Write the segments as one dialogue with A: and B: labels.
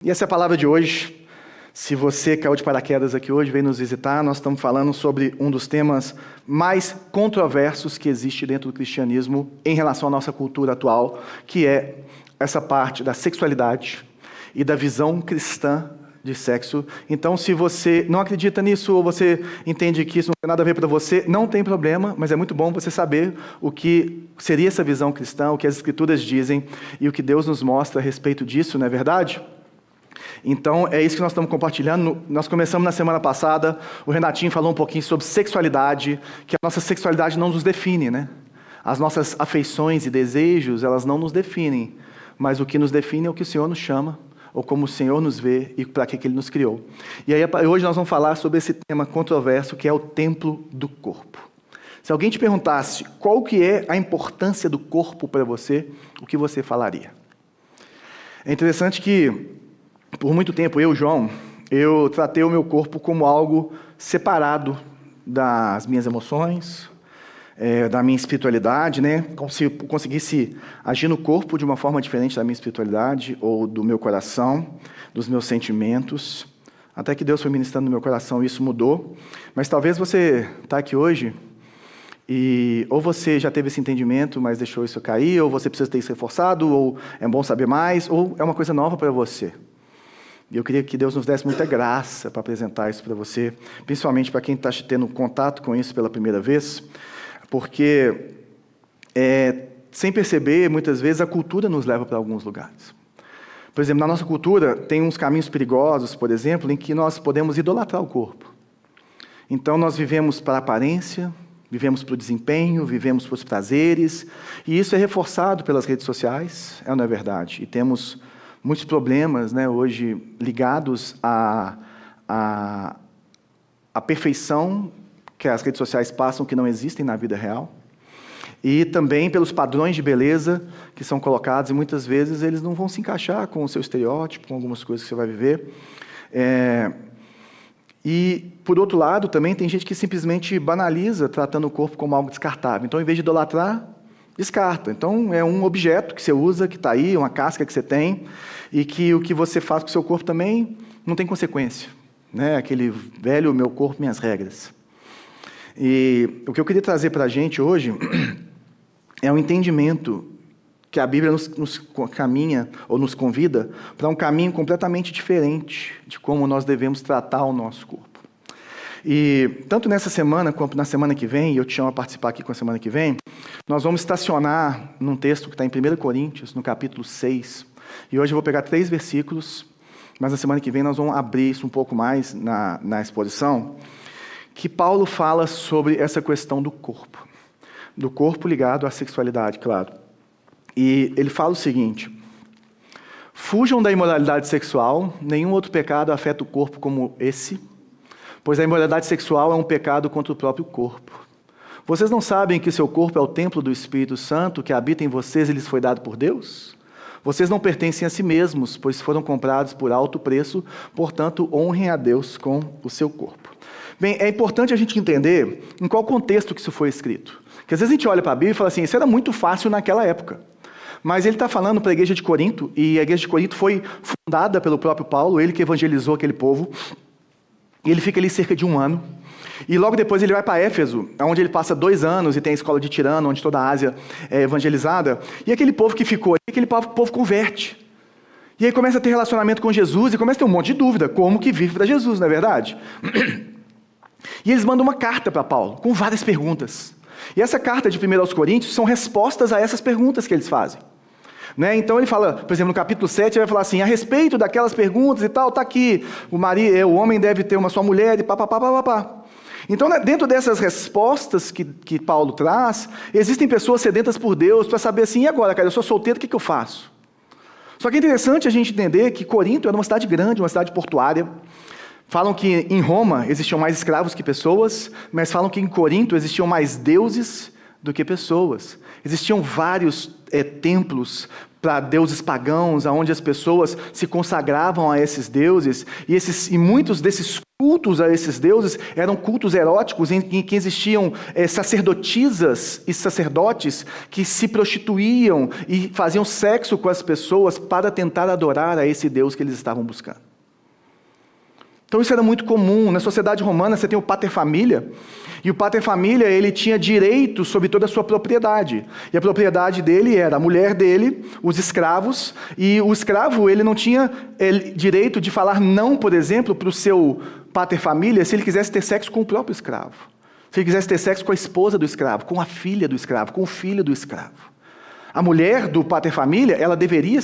A: E essa é a palavra de hoje. Se você caiu de paraquedas aqui hoje, veio nos visitar, nós estamos falando sobre um dos temas mais controversos que existe dentro do cristianismo em relação à nossa cultura atual, que é essa parte da sexualidade e da visão cristã de sexo. Então, se você não acredita nisso ou você entende que isso não tem nada a ver para você, não tem problema, mas é muito bom você saber o que seria essa visão cristã, o que as Escrituras dizem e o que Deus nos mostra a respeito disso, não é verdade? Então, é isso que nós estamos compartilhando. Nós começamos na semana passada, o Renatinho falou um pouquinho sobre sexualidade, que a nossa sexualidade não nos define, né? As nossas afeições e desejos, elas não nos definem, mas o que nos define é o que o Senhor nos chama, ou como o Senhor nos vê e para que Ele nos criou. E aí, hoje nós vamos falar sobre esse tema controverso, que é o templo do corpo. Se alguém te perguntasse qual que é a importância do corpo para você, o que você falaria? É interessante que, por muito tempo, João, eu tratei o meu corpo como algo separado das minhas emoções, da minha espiritualidade, né? Como se eu conseguisse agir no corpo de uma forma diferente da minha espiritualidade, ou do meu coração, dos meus sentimentos. Até que Deus foi ministrando no meu coração e isso mudou. Mas talvez você está aqui hoje e ou você já teve esse entendimento, mas deixou isso cair, ou você precisa ter isso reforçado, ou é bom saber mais, ou é uma coisa nova para você. E eu queria que Deus nos desse muita graça para apresentar isso para você, principalmente para quem está tendo contato com isso pela primeira vez, porque, sem perceber, muitas vezes a cultura nos leva para alguns lugares. Por exemplo, na nossa cultura tem uns caminhos perigosos, por exemplo, em que nós podemos idolatrar o corpo. Então nós vivemos para a aparência, vivemos para o desempenho, vivemos para os prazeres, e isso é reforçado pelas redes sociais, não é verdade? E temos muitos problemas, né, hoje ligados à perfeição que as redes sociais passam, que não existem na vida real, e também pelos padrões de beleza que são colocados, e muitas vezes eles não vão se encaixar com o seu estereótipo, com algumas coisas que você vai viver. E, por outro lado, também tem gente que simplesmente banaliza, tratando o corpo como algo descartável. Então, em vez de idolatrar, descarta. Então, é um objeto que você usa, que está aí, uma casca que você tem, e que o que você faz com o seu corpo também não tem consequência. Né? Aquele velho meu corpo, minhas regras. E o que eu queria trazer para a gente hoje é um entendimento que a Bíblia nos caminha, ou nos convida, para um caminho completamente diferente de como nós devemos tratar o nosso corpo. E tanto nessa semana, quanto na semana que vem, e eu te chamo a participar aqui com a semana que vem, nós vamos estacionar num texto que está em 1 Coríntios, no capítulo 6. E hoje eu vou pegar 3 versículos, mas na semana que vem nós vamos abrir isso um pouco mais na exposição, que Paulo fala sobre essa questão do corpo ligado à sexualidade, claro. E ele fala o seguinte: fujam da imoralidade sexual, nenhum outro pecado afeta o corpo como esse, pois a imoralidade sexual é um pecado contra o próprio corpo. Vocês não sabem que seu corpo é o templo do Espírito Santo, que habita em vocês e lhes foi dado por Deus? Vocês não pertencem a si mesmos, pois foram comprados por alto preço, portanto, honrem a Deus com o seu corpo. Bem, é importante a gente entender em qual contexto que isso foi escrito. Porque às vezes a gente olha para a Bíblia e fala assim, isso era muito fácil naquela época. Mas ele está falando para a igreja de Corinto, e a igreja de Corinto foi fundada pelo próprio Paulo, ele que evangelizou aquele povo. E ele fica ali cerca de 1 ano. E logo depois ele vai para Éfeso, onde ele passa 2 anos e tem a escola de Tirano, onde toda a Ásia é evangelizada. E aquele povo que ficou ali, aquele povo converte. E aí começa a ter relacionamento com Jesus e começa a ter um monte de dúvida, como que vive para Jesus, não é verdade? E eles mandam uma carta para Paulo, com várias perguntas. E essa carta de 1 aos Coríntios são respostas a essas perguntas que eles fazem. Né? Então ele fala, por exemplo, no capítulo 7, ele vai falar assim, a respeito daquelas perguntas e tal, está aqui, o homem deve ter uma só mulher e pá. Então, dentro dessas respostas que Paulo traz, existem pessoas sedentas por Deus para saber assim, e agora, cara, eu sou solteiro, o que eu faço? Só que é interessante a gente entender que Corinto era uma cidade grande, uma cidade portuária. Falam que em Roma existiam mais escravos que pessoas, mas falam que em Corinto existiam mais deuses do que pessoas. Existiam vários templos para deuses pagãos, onde as pessoas se consagravam a esses deuses, e muitos desses cultos a esses deuses eram cultos eróticos em que existiam sacerdotisas e sacerdotes que se prostituíam e faziam sexo com as pessoas para tentar adorar a esse Deus que eles estavam buscando. Então isso era muito comum. Na sociedade romana você tem o paterfamília, e o paterfamília ele tinha direito sobre toda a sua propriedade. E a propriedade dele era a mulher dele, os escravos, e o escravo ele não tinha direito de falar não, por exemplo, para o seu paterfamília se ele quisesse ter sexo com o próprio escravo. Se ele quisesse ter sexo com a esposa do escravo, com a filha do escravo, com o filho do escravo. A mulher do paterfamília, ela deveria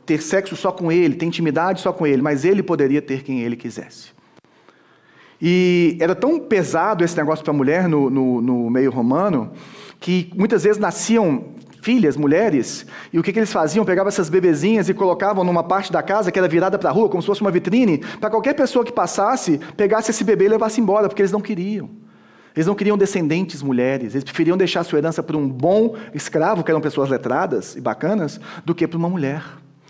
A: ter sexo só com ele, ter intimidade só com ele, mas ele poderia ter quem ele quisesse. E era tão pesado esse negócio para a mulher no meio romano, que muitas vezes nasciam filhas, mulheres, e o que eles faziam? Pegavam essas bebezinhas e colocavam numa parte da casa que era virada para a rua, como se fosse uma vitrine, para qualquer pessoa que passasse, pegasse esse bebê e levasse embora, porque eles não queriam. Eles não queriam descendentes mulheres, eles preferiam deixar a sua herança para um bom escravo, que eram pessoas letradas e bacanas, do que para uma mulher.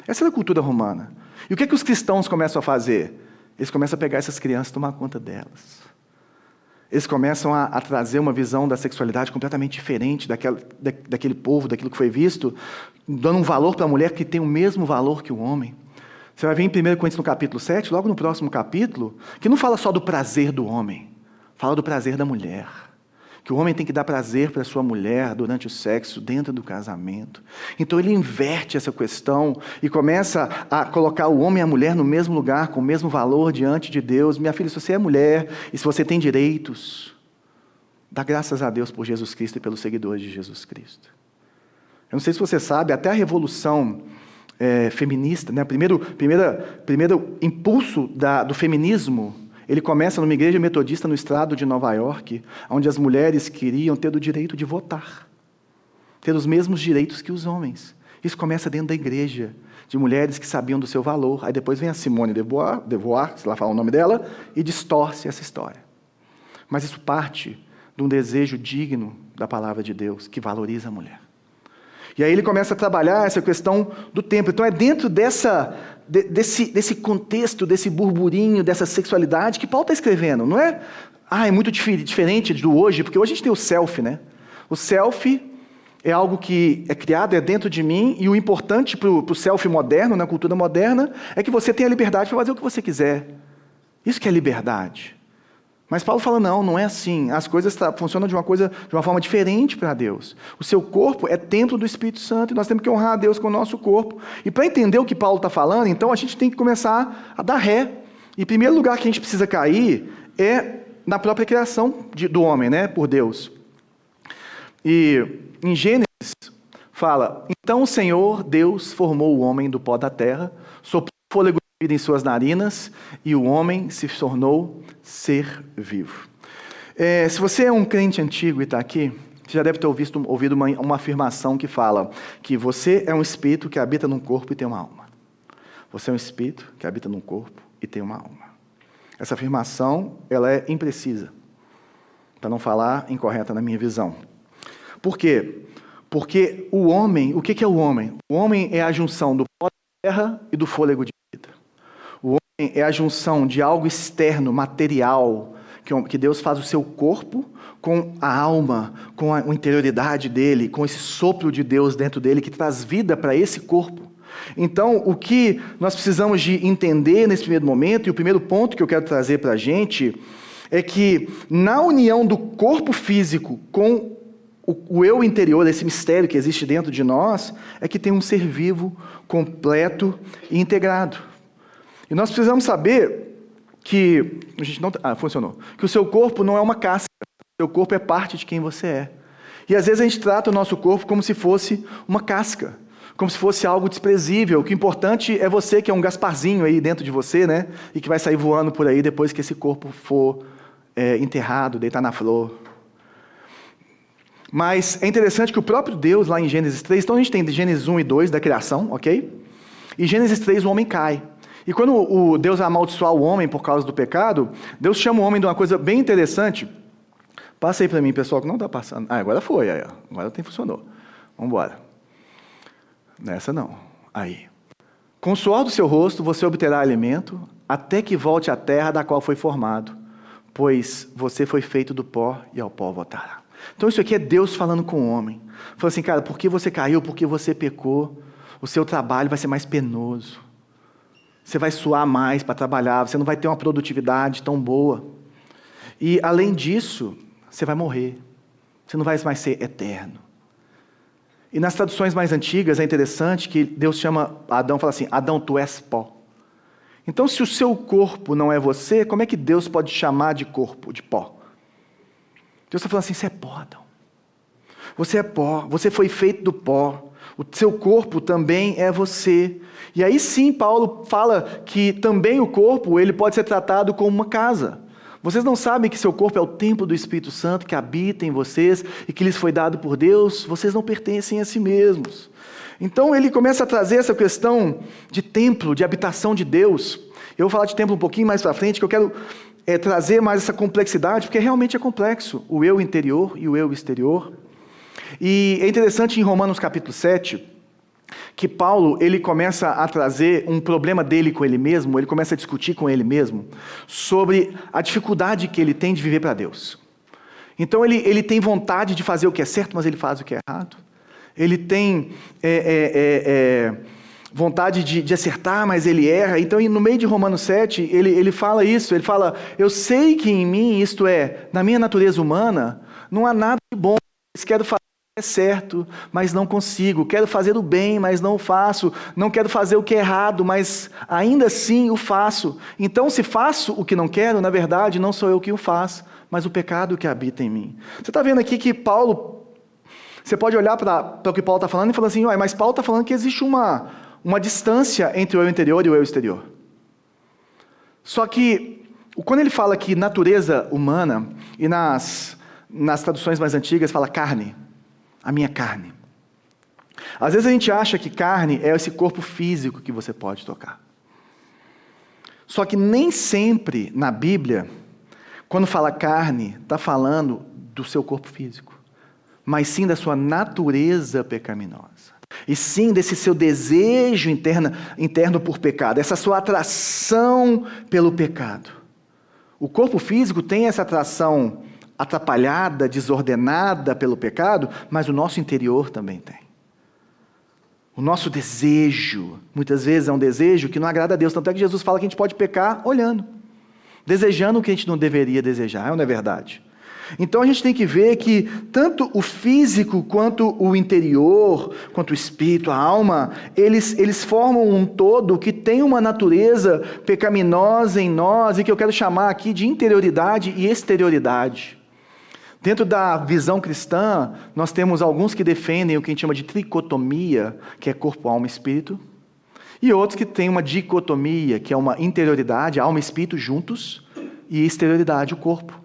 A: Essa era a cultura romana. E o que os cristãos começam a fazer? Eles começam a pegar essas crianças e tomar conta delas. Eles começam a trazer uma visão da sexualidade completamente diferente daquele povo, daquilo que foi visto, dando um valor para a mulher que tem o mesmo valor que o homem. Você vai ver em 1 Coríntios no capítulo 7, logo no próximo capítulo, que não fala só do prazer do homem, fala do prazer da mulher. Que o homem tem que dar prazer para a sua mulher durante o sexo, dentro do casamento. Então ele inverte essa questão e começa a colocar o homem e a mulher no mesmo lugar, com o mesmo valor diante de Deus. Minha filha, se você é mulher e se você tem direitos, dá graças a Deus por Jesus Cristo e pelos seguidores de Jesus Cristo. Eu não sei se você sabe, até a revolução feminista, né? Primeiro impulso do feminismo, ele começa numa igreja metodista no estado de Nova York, onde as mulheres queriam ter o direito de votar, ter os mesmos direitos que os homens. Isso começa dentro da igreja, de mulheres que sabiam do seu valor. Aí depois vem a Simone de Beauvoir, se lá fala o nome dela, e distorce essa história. Mas isso parte de um desejo digno da palavra de Deus, que valoriza a mulher. E aí ele começa a trabalhar essa questão do tempo. Então é dentro desse contexto, desse burburinho, dessa sexualidade que Paulo está escrevendo. Não é, é muito diferente do hoje, porque hoje a gente tem o selfie, né? O selfie é algo que é criado, é dentro de mim, e o importante para o selfie moderno, na cultura moderna, é que você tenha a liberdade para fazer o que você quiser. Isso que é liberdade. Mas Paulo fala, não é assim. As coisas funcionam de uma forma diferente para Deus. O seu corpo é templo do Espírito Santo, e nós temos que honrar a Deus com o nosso corpo. E para entender o que Paulo está falando, então a gente tem que começar a dar ré. E o primeiro lugar que a gente precisa cair é na própria criação do homem, né, por Deus. E em Gênesis fala, então o Senhor Deus formou o homem do pó da terra, soprou fôlego de vida em suas narinas, e o homem se tornou ser vivo. Se você é um crente antigo e está aqui, você já deve ter ouvido uma afirmação que fala que você é um espírito que habita num corpo e tem uma alma. Você é um espírito que habita num corpo e tem uma alma. Essa afirmação, ela é imprecisa, para não falar incorreta na minha visão. Por quê? Porque o homem, o que é o homem? O homem é a junção do pó da terra e do fôlego de vida. O homem é a junção de algo externo, material, que Deus faz o seu corpo com a alma, com a interioridade dele, com esse sopro de Deus dentro dele, que traz vida para esse corpo. Então, o que nós precisamos de entender nesse primeiro momento, e o primeiro ponto que eu quero trazer para a gente, é que na união do corpo físico com o eu interior, esse mistério que existe dentro de nós, é que tem um ser vivo, completo e integrado. E nós precisamos saber que a gente não, funcionou, que o seu corpo não é uma casca, o seu corpo é parte de quem você é. E às vezes a gente trata o nosso corpo como se fosse uma casca, como se fosse algo desprezível. O que é importante é você, que é um Gasparzinho aí dentro de você, né? E que vai sair voando por aí depois que esse corpo for enterrado, deitar na flor. Mas é interessante que o próprio Deus, lá em Gênesis 3, então a gente tem Gênesis 1 e 2 da criação, ok? E Gênesis 3 o homem cai. E quando o Deus amaldiçoar o homem por causa do pecado, Deus chama o homem de uma coisa bem interessante. Passa aí para mim, pessoal, que não está passando. Agora foi, agora funcionou. Vamos embora. Nessa não. Aí. Com o suor do seu rosto você obterá alimento, até que volte à terra da qual foi formado, pois você foi feito do pó e ao pó voltará. Então isso aqui é Deus falando com o homem. Falando assim, cara, porque você caiu, porque você pecou, o seu trabalho vai ser mais penoso. Você vai suar mais para trabalhar, você não vai ter uma produtividade tão boa. E além disso, você vai morrer. Você não vai mais ser eterno. E nas traduções mais antigas é interessante que Deus chama Adão e fala assim, Adão, tu és pó. Então se o seu corpo não é você, como é que Deus pode chamar de corpo, de pó? Deus está falando assim, você é pó, Adão. Você é pó, você foi feito do pó. O seu corpo também é você. E aí sim, Paulo fala que também o corpo ele pode ser tratado como uma casa. Vocês não sabem que seu corpo é o templo do Espírito Santo que habita em vocês e que lhes foi dado por Deus? Vocês não pertencem a si mesmos. Então ele começa a trazer essa questão de templo, de habitação de Deus. Eu vou falar de templo um pouquinho mais para frente, que eu quero trazer mais essa complexidade, porque realmente é complexo, o eu interior e o eu exterior. E é interessante em Romanos capítulo 7, que Paulo ele começa a trazer um problema dele com ele mesmo, ele começa a discutir com ele mesmo, sobre a dificuldade que ele tem de viver para Deus. Então ele tem vontade de fazer o que é certo, mas ele faz o que é errado. Ele tem vontade de acertar, mas ele erra. Então, no meio de Romanos 7, ele fala isso, ele fala, eu sei que em mim, isto é, na minha natureza humana, não há nada de bom, eu quero fazer o que é certo, mas não consigo, quero fazer o bem, mas não o faço, não quero fazer o que é errado, mas ainda assim o faço. Então, se faço o que não quero, na verdade, não sou eu que o faço, mas o pecado que habita em mim. Você está vendo aqui que Paulo, você pode olhar para o que Paulo está falando e falar assim, mas Paulo está falando que existe uma distância entre o eu interior e o eu exterior. Só que, quando ele fala que natureza humana, e nas traduções mais antigas fala carne, a minha carne. Às vezes a gente acha que carne é esse corpo físico que você pode tocar. Só que nem sempre na Bíblia, quando fala carne, está falando do seu corpo físico, mas sim da sua natureza pecaminosa. E sim desse seu desejo interno por pecado, essa sua atração pelo pecado. O corpo físico tem essa atração atrapalhada, desordenada pelo pecado, mas o nosso interior também tem. O nosso desejo, muitas vezes é um desejo que não agrada a Deus, tanto é que Jesus fala que a gente pode pecar olhando, desejando o que a gente não deveria desejar, não é verdade? Então a gente tem que ver que tanto o físico quanto o interior, quanto o espírito, a alma, eles formam um todo que tem uma natureza pecaminosa em nós e que eu quero chamar aqui de interioridade e exterioridade. Dentro da visão cristã, nós temos alguns que defendem o que a gente chama de tricotomia, que é corpo, alma e espírito, e outros que têm uma dicotomia, que é uma interioridade, alma e espírito juntos, e exterioridade, o corpo.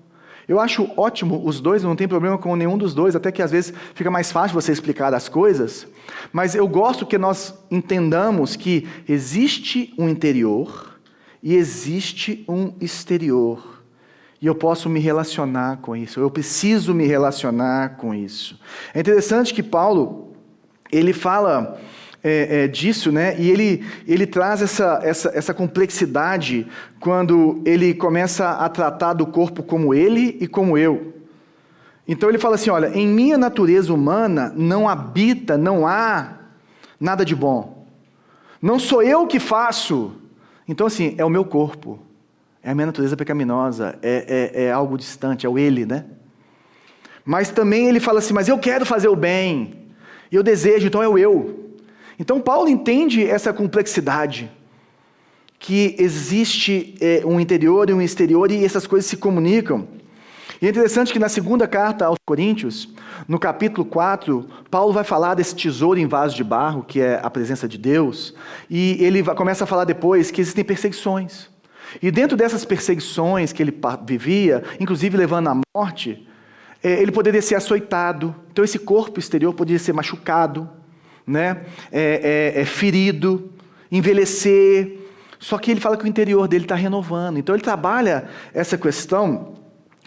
A: Eu acho ótimo os dois, não tem problema com nenhum dos dois, até que às vezes fica mais fácil você explicar as coisas, mas eu gosto que nós entendamos que existe um interior e existe um exterior. E eu posso me relacionar com isso, eu preciso me relacionar com isso. É interessante que Paulo, ele fala disso, né? E ele traz essa complexidade quando ele começa a tratar do corpo como ele e como eu. Então ele fala assim, olha, em minha natureza humana não habita, não há nada de bom. Não sou eu que faço. Então assim, é o meu corpo. É a minha natureza pecaminosa, é algo distante, é o ele, né? Mas também ele fala assim, mas eu quero fazer o bem, e eu desejo, então é o eu. Então Paulo entende essa complexidade, que existe um interior e um exterior, e essas coisas se comunicam. E é interessante que na segunda carta aos Coríntios, no capítulo 4, Paulo vai falar desse tesouro em vaso de barro, que é a presença de Deus, e ele começa a falar depois que existem perseguições. E dentro dessas perseguições que ele vivia, inclusive levando à morte, ele poderia ser açoitado. Então esse corpo exterior poderia ser machucado, né? Ferido, envelhecer. Só que ele fala que o interior dele está renovando. Então ele trabalha essa questão.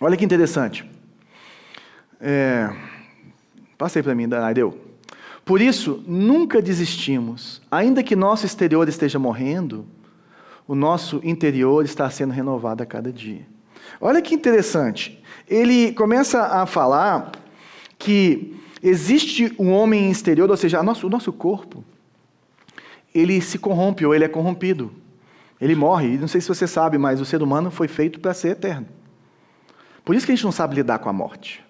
A: Olha que interessante. Passei para mim, deu. Por isso, nunca desistimos. Ainda que nosso exterior esteja morrendo, o nosso interior está sendo renovado a cada dia. Olha que interessante. Ele começa a falar que existe um homem exterior, ou seja, o nosso corpo, ele se corrompe ou ele é corrompido. Ele morre. Não sei se você sabe, mas o ser humano foi feito para ser eterno. Por isso que a gente não sabe lidar com a morte.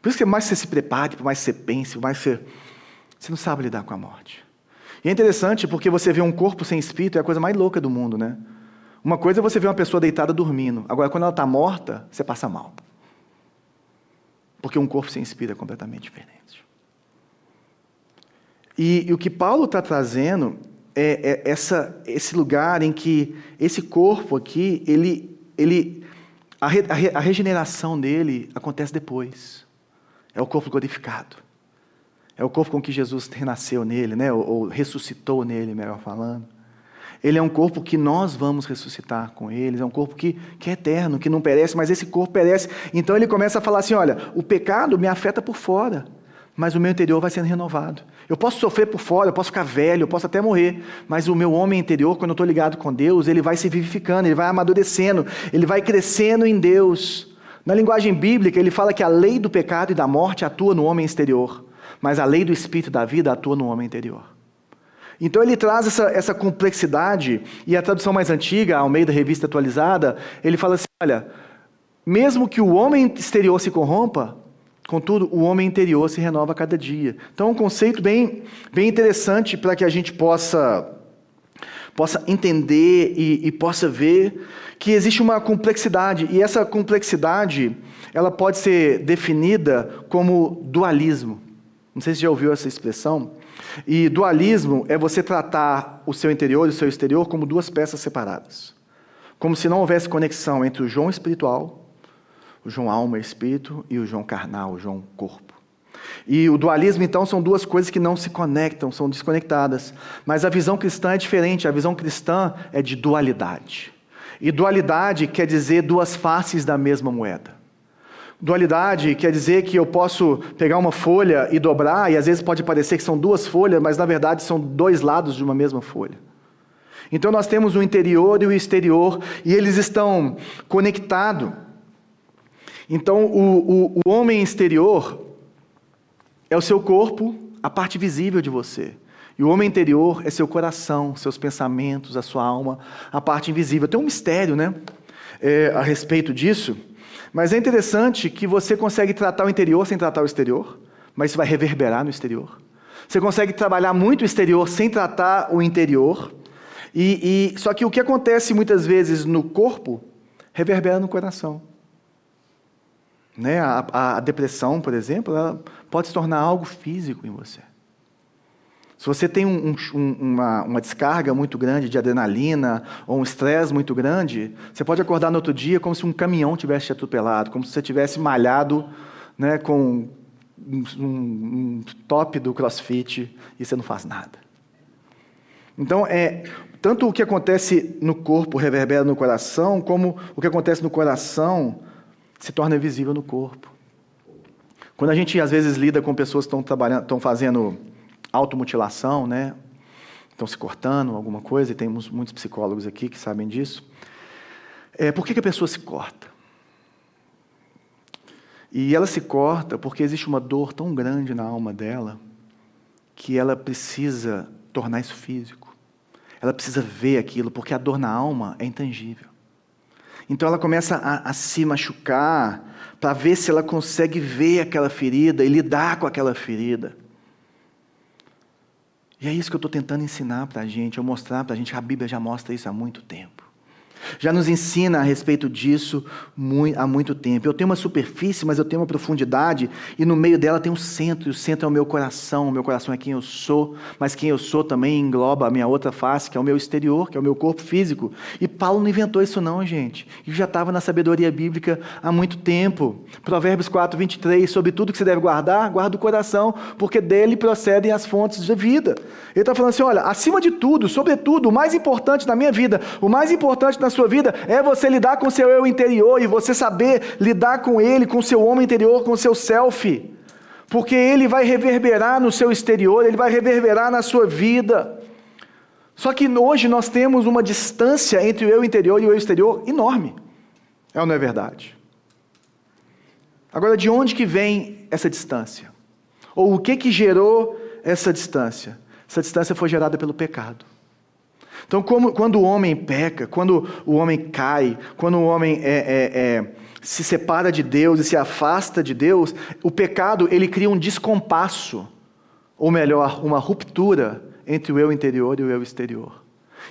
A: Por isso que por mais que você se prepare, por mais que você pense, por mais que você não sabe lidar com a morte. E é interessante porque você vê um corpo sem espírito, é a coisa mais louca do mundo, né? Uma coisa é você ver uma pessoa deitada dormindo. Agora, quando ela está morta, você passa mal. Porque um corpo sem espírito é completamente diferente. E o que Paulo está trazendo é esse lugar em que esse corpo aqui, a regeneração dele acontece depois. É o corpo glorificado. É o corpo com que Jesus renasceu nele, né? ou ressuscitou nele, melhor falando. Ele é um corpo que nós vamos ressuscitar com ele, é um corpo que é eterno, que não perece, mas esse corpo perece. Então ele começa a falar assim, olha, o pecado me afeta por fora, mas o meu interior vai sendo renovado. Eu posso sofrer por fora, eu posso ficar velho, eu posso até morrer, mas o meu homem interior, quando eu estou ligado com Deus, ele vai se vivificando, ele vai amadurecendo, ele vai crescendo em Deus. Na linguagem bíblica, ele fala que a lei do pecado e da morte atua no homem exterior, mas a lei do espírito e da vida atua no homem interior. Então ele traz essa complexidade, e a tradução mais antiga, ao meio da revista atualizada, ele fala assim, olha, mesmo que o homem exterior se corrompa, contudo, o homem interior se renova a cada dia. Então é um conceito bem interessante para que a gente possa entender e possa ver que existe uma complexidade, e essa complexidade, ela pode ser definida como dualismo. Não sei se já ouviu essa expressão. E dualismo é você tratar o seu interior e o seu exterior como duas peças separadas. Como se não houvesse conexão entre o João espiritual, o João alma e espírito, e o João carnal, o João corpo. E o dualismo, então, são duas coisas que não se conectam, são desconectadas. Mas a visão cristã é diferente, a visão cristã é de dualidade. E dualidade quer dizer duas faces da mesma moeda. Dualidade quer dizer que eu posso pegar uma folha e dobrar, e às vezes pode parecer que são duas folhas, mas na verdade são dois lados de uma mesma folha. Então nós temos o interior e o exterior, e eles estão conectados. Então o homem exterior é o seu corpo, a parte visível de você. E o homem interior é seu coração, seus pensamentos, a sua alma, a parte invisível. Tem um mistério, né? A respeito disso. Mas é interessante que você consegue tratar o interior sem tratar o exterior, mas isso vai reverberar no exterior. Você consegue trabalhar muito o exterior sem tratar o interior, só que o que acontece muitas vezes no corpo, reverbera no coração. Né? A depressão, por exemplo, ela pode se tornar algo físico em você. Se você tem uma descarga muito grande de adrenalina ou um estresse muito grande, você pode acordar no outro dia como se um caminhão tivesse te atropelado, como se você tivesse malhado, né, com um top do CrossFit e você não faz nada. Então, tanto o que acontece no corpo reverbera no coração, como o que acontece no coração se torna visível no corpo. Quando a gente, às vezes, lida com pessoas que estão fazendo automutilação, né? Estão se cortando, alguma coisa, e temos muitos psicólogos aqui que sabem disso. Por que a pessoa se corta? E ela se corta porque existe uma dor tão grande na alma dela que ela precisa tornar isso físico. Ela precisa ver aquilo, porque a dor na alma é intangível. Então ela começa a se machucar para ver se ela consegue ver aquela ferida e lidar com aquela ferida. E é isso que eu estou tentando ensinar para a gente, eu mostrar para a gente, a Bíblia já mostra isso há muito tempo. Já nos ensina a respeito disso há muito tempo. Eu tenho uma superfície, mas eu tenho uma profundidade, e no meio dela tem um centro, e o centro é o meu coração é quem eu sou, mas quem eu sou também engloba a minha outra face, que é o meu exterior, que é o meu corpo físico. E Paulo não inventou isso não, gente. Isso já estava na sabedoria bíblica há muito tempo. Provérbios 4:23, sobre tudo que você deve guardar, guarda o coração, porque dele procedem as fontes da vida. Ele está falando assim, olha, acima de tudo, sobretudo, o mais importante na minha vida, o mais importante na sua vida é você lidar com o seu eu interior e você saber lidar com ele, com o seu homem interior, com o seu self, porque ele vai reverberar no seu exterior, ele vai reverberar na sua vida. Só que hoje nós temos uma distância entre o eu interior e o eu exterior enorme. É ou não é verdade? Agora, de onde que vem essa distância? Ou o que gerou essa distância? Essa distância foi gerada pelo pecado. Então, quando o homem peca, quando o homem cai, quando o homem se separa de Deus e se afasta de Deus, o pecado ele cria um descompasso, ou melhor, uma ruptura entre o eu interior e o eu exterior.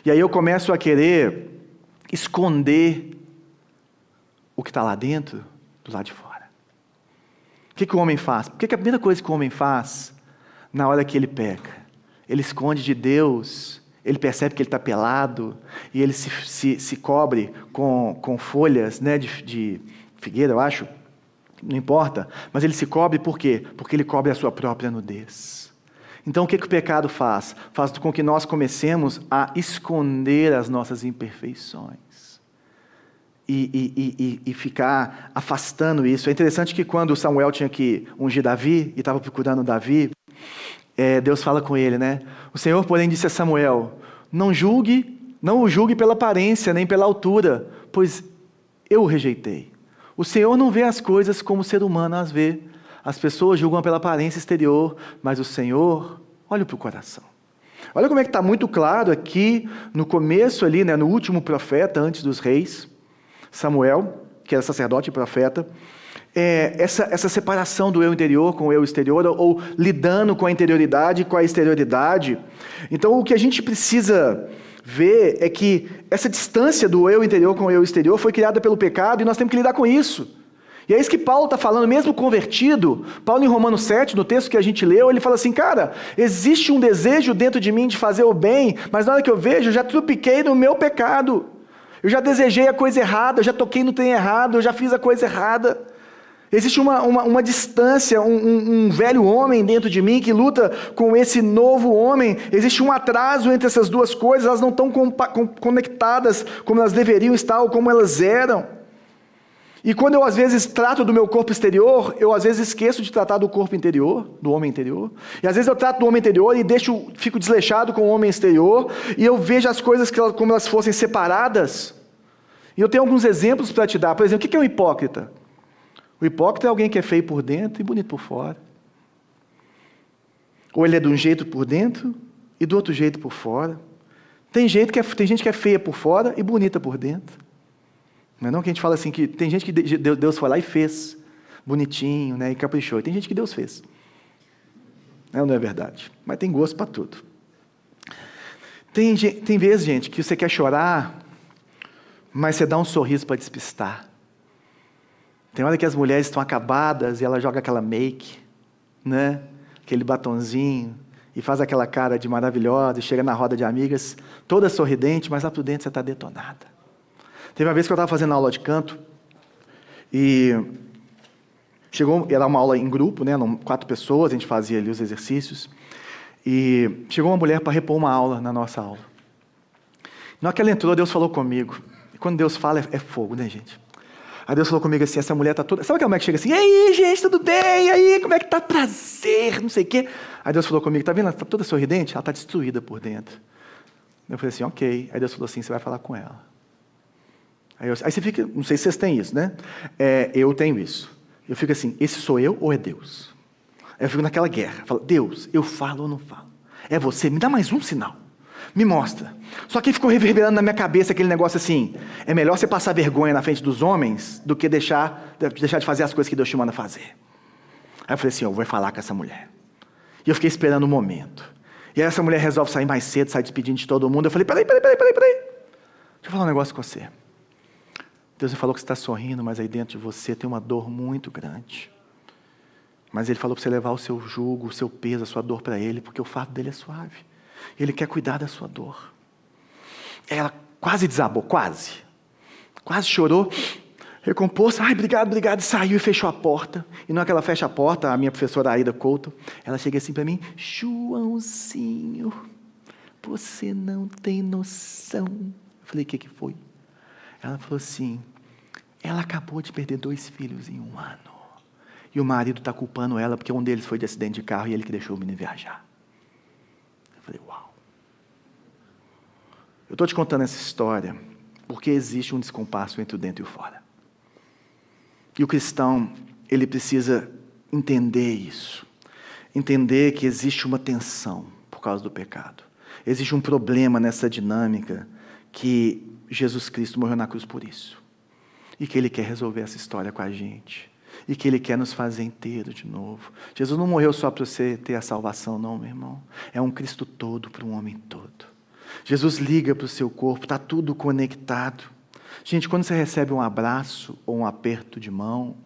A: E aí eu começo a querer esconder o que está lá dentro do lado de fora. O que o homem faz? Porque a primeira coisa que o homem faz na hora que ele peca, ele esconde de Deus, ele percebe que ele está pelado, e ele se cobre com folhas, né, de figueira, eu acho, não importa, mas ele se cobre por quê? Porque ele cobre a sua própria nudez. Então o que o pecado faz? Faz com que nós comecemos a esconder as nossas imperfeições. E ficar afastando isso. É interessante que quando Samuel tinha que ungir Davi, e estava procurando Davi, Deus fala com ele, né? O Senhor, porém, disse a Samuel, não o julgue pela aparência, nem pela altura, pois eu o rejeitei. O Senhor não vê as coisas como o ser humano as vê. As pessoas julgam pela aparência exterior, mas o Senhor olha para o coração. Olha como é que está muito claro aqui, no começo ali, né, no último profeta, antes dos reis, Samuel, que era sacerdote e profeta, essa separação do eu interior com o eu exterior, ou lidando com a interioridade e com a exterioridade. Então, o que a gente precisa ver é que essa distância do eu interior com o eu exterior foi criada pelo pecado e nós temos que lidar com isso. E é isso que Paulo está falando, mesmo convertido. Paulo em Romanos 7, no texto que a gente leu, ele fala assim, cara, existe um desejo dentro de mim de fazer o bem, mas na hora que eu vejo, eu já trupiquei no meu pecado. Eu já desejei a coisa errada, eu já toquei no trem errado, eu já fiz a coisa errada. Existe uma distância, um velho homem dentro de mim que luta com esse novo homem. Existe um atraso entre essas duas coisas, elas não estão conectadas como elas deveriam estar ou como elas eram. E quando eu às vezes trato do meu corpo exterior, eu às vezes esqueço de tratar do corpo interior, do homem interior. E às vezes eu trato do homem interior e fico desleixado com o homem exterior, e eu vejo as coisas como elas fossem separadas. E eu tenho alguns exemplos para te dar. Por exemplo, o que é um hipócrita? O hipócrita é alguém que é feio por dentro e bonito por fora. Ou ele é de um jeito por dentro e do outro jeito por fora. Tem gente que é feia por fora e bonita por dentro. Não é não que a gente fala assim, que tem gente que Deus foi lá e fez bonitinho, né, e caprichou. E tem gente que Deus fez. Não é verdade. Mas tem gosto para tudo. Tem vezes, gente, que você quer chorar, mas você dá um sorriso para despistar. Tem hora que as mulheres estão acabadas e ela joga aquela make, né? Aquele batonzinho, e faz aquela cara de maravilhosa, e chega na roda de amigas, toda sorridente, mas lá por dentro você está detonada. Teve uma vez que eu estava fazendo aula de canto, e era uma aula em grupo, né? 4 pessoas, a gente fazia ali os exercícios, e chegou uma mulher para repor uma aula na nossa aula. Na hora que ela entrou, Deus falou comigo. E quando Deus fala, é fogo, né, gente? Aí Deus falou comigo assim, essa mulher está toda... Sabe aquela mulher que chega assim, e aí, gente, tudo bem? E aí, como é que tá? Prazer, não sei o quê. Aí Deus falou comigo, tá vendo? Ela está toda sorridente? Ela está destruída por dentro. Eu falei assim, ok. Aí Deus falou assim, você vai falar com ela. Aí você fica, não sei se vocês têm isso, né? Eu tenho isso. Eu fico assim, esse sou eu ou é Deus? Aí eu fico naquela guerra. Falo, Deus, eu falo ou não falo? É você, me dá mais um sinal. Me mostra. Só que ficou reverberando na minha cabeça aquele negócio assim, é melhor você passar vergonha na frente dos homens do que deixar de fazer as coisas que Deus te manda fazer. Aí eu falei assim, eu vou falar com essa mulher. E eu fiquei esperando o momento. E aí essa mulher resolve sair mais cedo, sai despedindo de todo mundo. Eu falei, peraí. Deixa eu falar um negócio com você. Deus me falou que você está sorrindo, mas aí dentro de você tem uma dor muito grande. Mas Ele falou para você levar o seu jugo, o seu peso, a sua dor para Ele, porque o fardo dele é suave. Ele quer cuidar da sua dor. Ela quase desabou, quase chorou, recompôs, obrigado, e saiu e fechou a porta. E na hora que ela fecha a porta, a minha professora Aida Couto, ela chega assim para mim, Joãozinho, você não tem noção. Eu falei, o que foi? Ela falou assim, ela acabou de perder 2 filhos em 1 ano. E o marido está culpando ela porque um deles foi de acidente de carro e ele que deixou o menino viajar. Eu falei, uau. Eu estou te contando essa história porque existe um descompasso entre o dentro e o fora. E o cristão, ele precisa entender isso. Entender que existe uma tensão por causa do pecado. Existe um problema nessa dinâmica que Jesus Cristo morreu na cruz por isso. E que Ele quer resolver essa história com a gente. E que Ele quer nos fazer inteiro de novo. Jesus não morreu só para você ter a salvação, não, meu irmão. É um Cristo todo para um homem todo. Jesus liga para o seu corpo, está tudo conectado. Gente, quando você recebe um abraço ou um aperto de mão,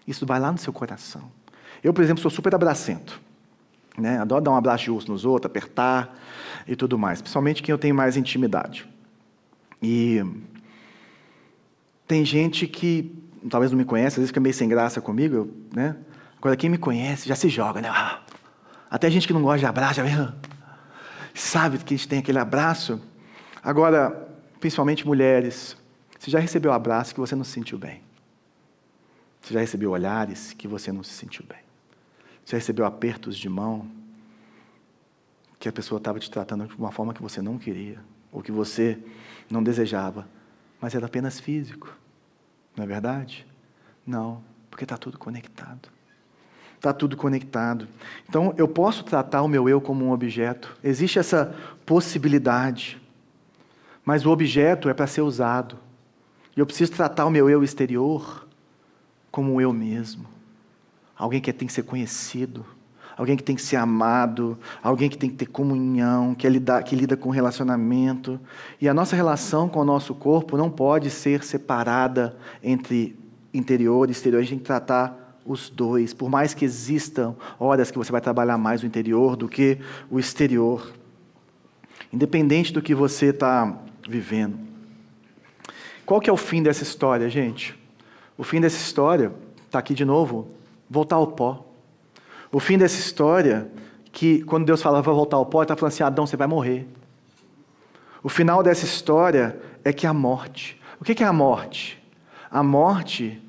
A: isso vai lá no seu coração. Eu, por exemplo, sou super abracento. Né? Adoro dar um abraço de urso nos outros, apertar e tudo mais. Principalmente quem eu tenho mais intimidade. E tem gente que talvez não me conhece, às vezes fica meio sem graça comigo, né? Agora, quem me conhece já se joga, né? Até gente que não gosta de abraço, já vem, sabe que a gente tem aquele abraço. Agora, principalmente mulheres, você já recebeu abraço que você não se sentiu bem? Você já recebeu olhares que você não se sentiu bem? Você já recebeu apertos de mão que a pessoa estava te tratando de uma forma que você não queria, ou que você não desejava, mas era apenas físico? Não é verdade? Não, porque está tudo conectado. Está tudo conectado. Então, eu posso tratar o meu eu como um objeto. Existe essa possibilidade. Mas o objeto é para ser usado. E eu preciso tratar o meu eu exterior como o eu mesmo. Alguém que tem que ser conhecido. Alguém que tem que ser amado. Alguém que tem que ter comunhão, que lida com relacionamento. E a nossa relação com o nosso corpo não pode ser separada entre interior e exterior. A gente tem que tratar os dois, por mais que existam horas que você vai trabalhar mais o interior do que o exterior. Independente do que você está vivendo. Qual que é o fim dessa história, gente? O fim dessa história, está aqui de novo, voltar ao pó. O fim dessa história, que quando Deus falava vai voltar ao pó, Ele está falando assim, Adão, você vai morrer. O final dessa história é que a morte. O que é a morte? A morte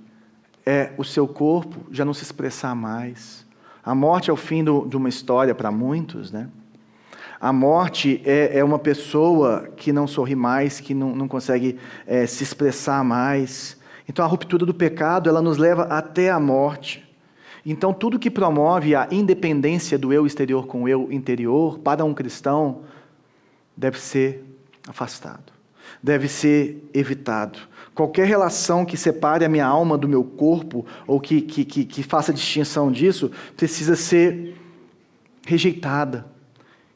A: é o seu corpo já não se expressar mais. A morte é o fim de uma história para muitos, né? A morte é uma pessoa que não sorri mais, que não consegue se expressar mais. Então a ruptura do pecado, ela nos leva até a morte. Então tudo que promove a independência do eu exterior com o eu interior, para um cristão, deve ser afastado. Deve ser evitado. Qualquer relação que separe a minha alma do meu corpo, ou que faça distinção disso, precisa ser rejeitada.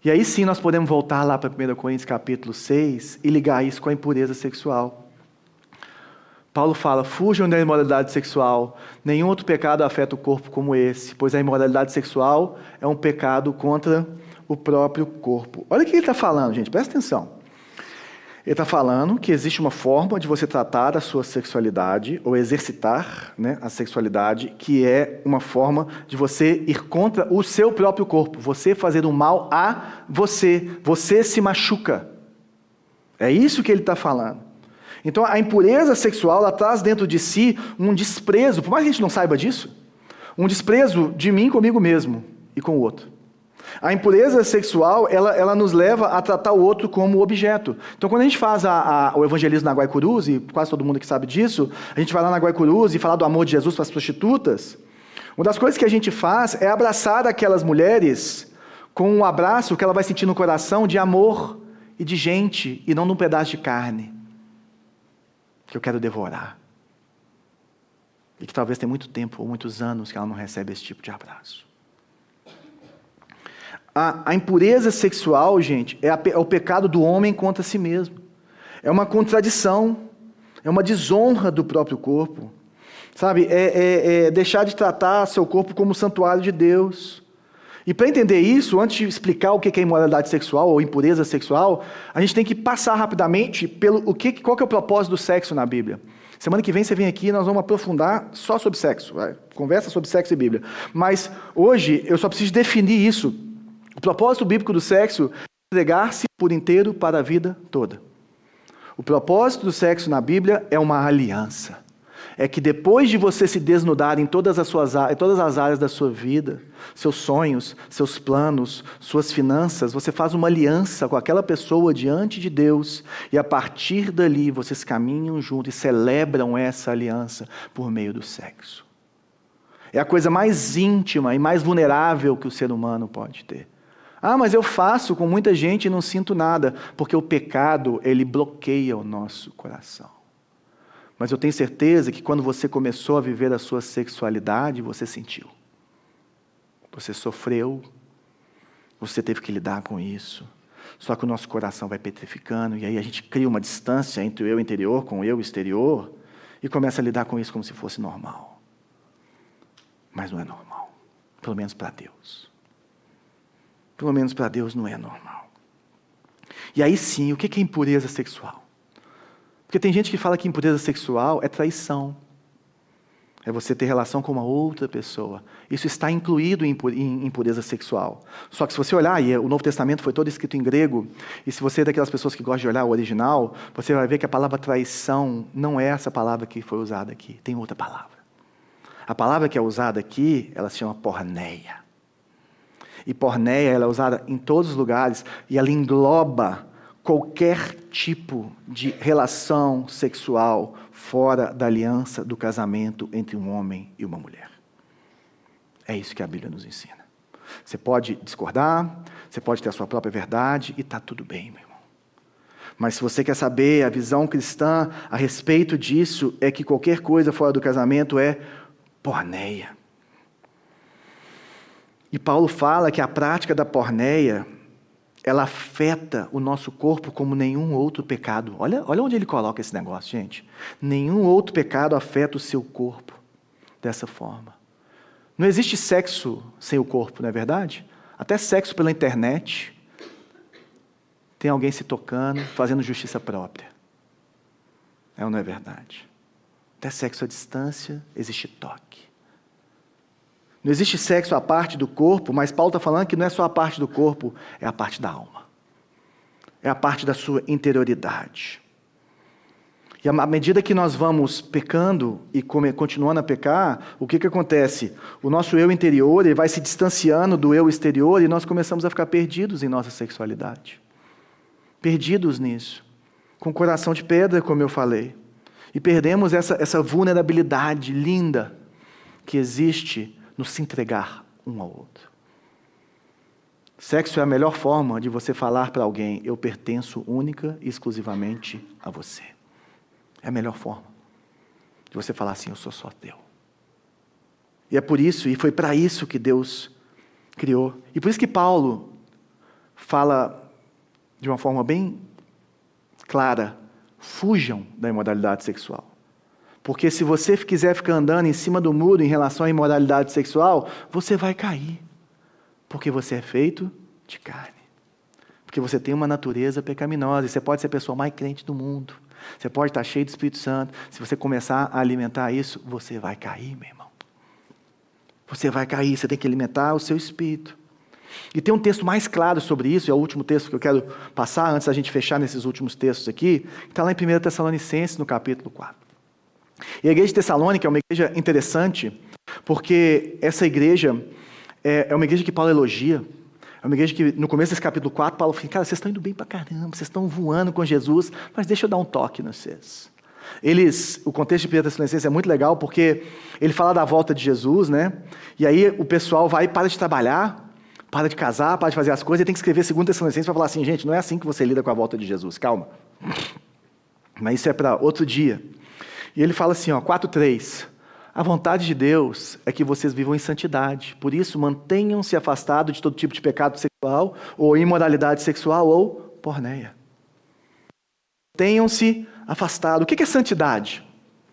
A: E aí sim nós podemos voltar lá para 1 Coríntios capítulo 6 e ligar isso com a impureza sexual. Paulo fala, fujam da imoralidade sexual, nenhum outro pecado afeta o corpo como esse, pois a imoralidade sexual é um pecado contra o próprio corpo. Olha o que ele está falando, gente, presta atenção. Ele está falando que existe uma forma de você tratar a sua sexualidade, ou exercitar, né, a sexualidade, que é uma forma de você ir contra o seu próprio corpo, você fazer um mal a você se machuca. É isso que ele está falando. Então a impureza sexual, ela traz dentro de si um desprezo, por mais que a gente não saiba disso, um desprezo de mim comigo mesmo e com o outro. A impureza sexual, ela nos leva a tratar o outro como objeto. Então, quando a gente faz o evangelismo na Guaicurus, e quase todo mundo que sabe disso, a gente vai lá na Guaicurus e falar do amor de Jesus para as prostitutas, uma das coisas que a gente faz é abraçar aquelas mulheres com um abraço que ela vai sentir no coração de amor e de gente, e não num pedaço de carne que eu quero devorar. E que talvez tenha muito tempo, ou muitos anos, que ela não recebe esse tipo de abraço. A impureza sexual, gente, é o pecado do homem contra si mesmo. É uma contradição, é uma desonra do próprio corpo. Sabe, é deixar de tratar seu corpo como santuário de Deus. E para entender isso, antes de explicar o que é imoralidade sexual ou impureza sexual, a gente tem que passar rapidamente pelo qual que é o propósito do sexo na Bíblia. Semana que vem você vem aqui e nós vamos aprofundar só sobre sexo. Conversa sobre sexo e Bíblia. Mas hoje eu só preciso definir isso. O propósito bíblico do sexo é entregar-se por inteiro para a vida toda. O propósito do sexo na Bíblia é uma aliança. é que depois de você se desnudar em todas as áreas da sua vida, seus sonhos, seus planos, suas finanças, você faz uma aliança com aquela pessoa diante de Deus, e a partir dali vocês caminham juntos e celebram essa aliança por meio do sexo. É a coisa mais íntima e mais vulnerável que o ser humano pode ter. Ah, mas eu faço com muita gente e não sinto nada, porque o pecado, ele bloqueia o nosso coração. Mas eu tenho certeza que quando você começou a viver a sua sexualidade, você sentiu. Você sofreu, você teve que lidar com isso. Só que o nosso coração vai petrificando, e aí a gente cria uma distância entre o eu interior com o eu exterior, e começa a lidar com isso como se fosse normal. Mas não é normal, pelo menos para Deus. Pelo menos para Deus não é normal. E aí sim, o que é impureza sexual? Porque tem gente que fala que impureza sexual é traição. É você ter relação com uma outra pessoa. Isso está incluído em impureza sexual. Só que se você olhar, e o Novo Testamento foi todo escrito em grego, e se você é daquelas pessoas que gostam de olhar o original, você vai ver que a palavra traição não é essa palavra que foi usada aqui. Tem outra palavra. A palavra que é usada aqui, ela se chama porneia. E porneia, ela é usada em todos os lugares, e ela engloba qualquer tipo de relação sexual fora da aliança do casamento entre um homem e uma mulher. É isso que a Bíblia nos ensina. Você pode discordar, você pode ter a sua própria verdade, e está tudo bem, meu irmão. Mas se você quer saber a visão cristã a respeito disso, é que qualquer coisa fora do casamento é porneia. E Paulo fala que a prática da porneia, ela afeta o nosso corpo como nenhum outro pecado. Olha onde ele coloca esse negócio, gente. Nenhum outro pecado afeta o seu corpo dessa forma. Não existe sexo sem o corpo, não é verdade? Até sexo pela internet. Tem alguém se tocando, fazendo justiça própria. É ou não é verdade? Até sexo à distância, existe toque. Não existe sexo à parte do corpo, mas Paulo está falando que não é só a parte do corpo, é a parte da alma. É a parte da sua interioridade. E à medida que nós vamos pecando e continuando a pecar, o que acontece? O nosso eu interior ele vai se distanciando do eu exterior e nós começamos a ficar perdidos em nossa sexualidade. Perdidos nisso. Com coração de pedra, como eu falei. E perdemos essa vulnerabilidade linda que existe no se entregar um ao outro. Sexo é a melhor forma de você falar para alguém: eu pertenço única e exclusivamente a você. É a melhor forma de você falar assim: eu sou só teu. E é por isso, e foi para isso que Deus criou. E por isso que Paulo fala de uma forma bem clara: fujam da imoralidade sexual. Porque se você quiser ficar andando em cima do muro em relação à imoralidade sexual, você vai cair. Porque você é feito de carne. Porque você tem uma natureza pecaminosa. E você pode ser a pessoa mais crente do mundo. Você pode estar cheio do Espírito Santo. Se você começar a alimentar isso, você vai cair, meu irmão. Você vai cair. Você tem que alimentar o seu espírito. E tem um texto mais claro sobre isso, é o último texto que eu quero passar, antes da gente fechar nesses últimos textos aqui, que está lá em 1 Tessalonicenses, no capítulo 4. E a igreja de Tessalônica é uma igreja interessante, porque essa igreja é uma igreja que Paulo elogia. É uma igreja que, no começo desse capítulo 4, Paulo fala: cara, vocês estão indo bem pra caramba, vocês estão voando com Jesus, mas deixa eu dar um toque em vocês. O contexto de 1 Tessalonicenses é muito legal, porque ele fala da volta de Jesus, né? E aí o pessoal vai e para de trabalhar, para de casar, para de fazer as coisas, e tem que escrever 2 Tessalonicenses para falar assim: gente, não é assim que você lida com a volta de Jesus, calma. Mas isso é para outro dia. E ele fala assim, 4:3, a vontade de Deus é que vocês vivam em santidade, por isso mantenham-se afastados de todo tipo de pecado sexual, ou imoralidade sexual, ou porneia. Mantenham-se afastados. O que é santidade?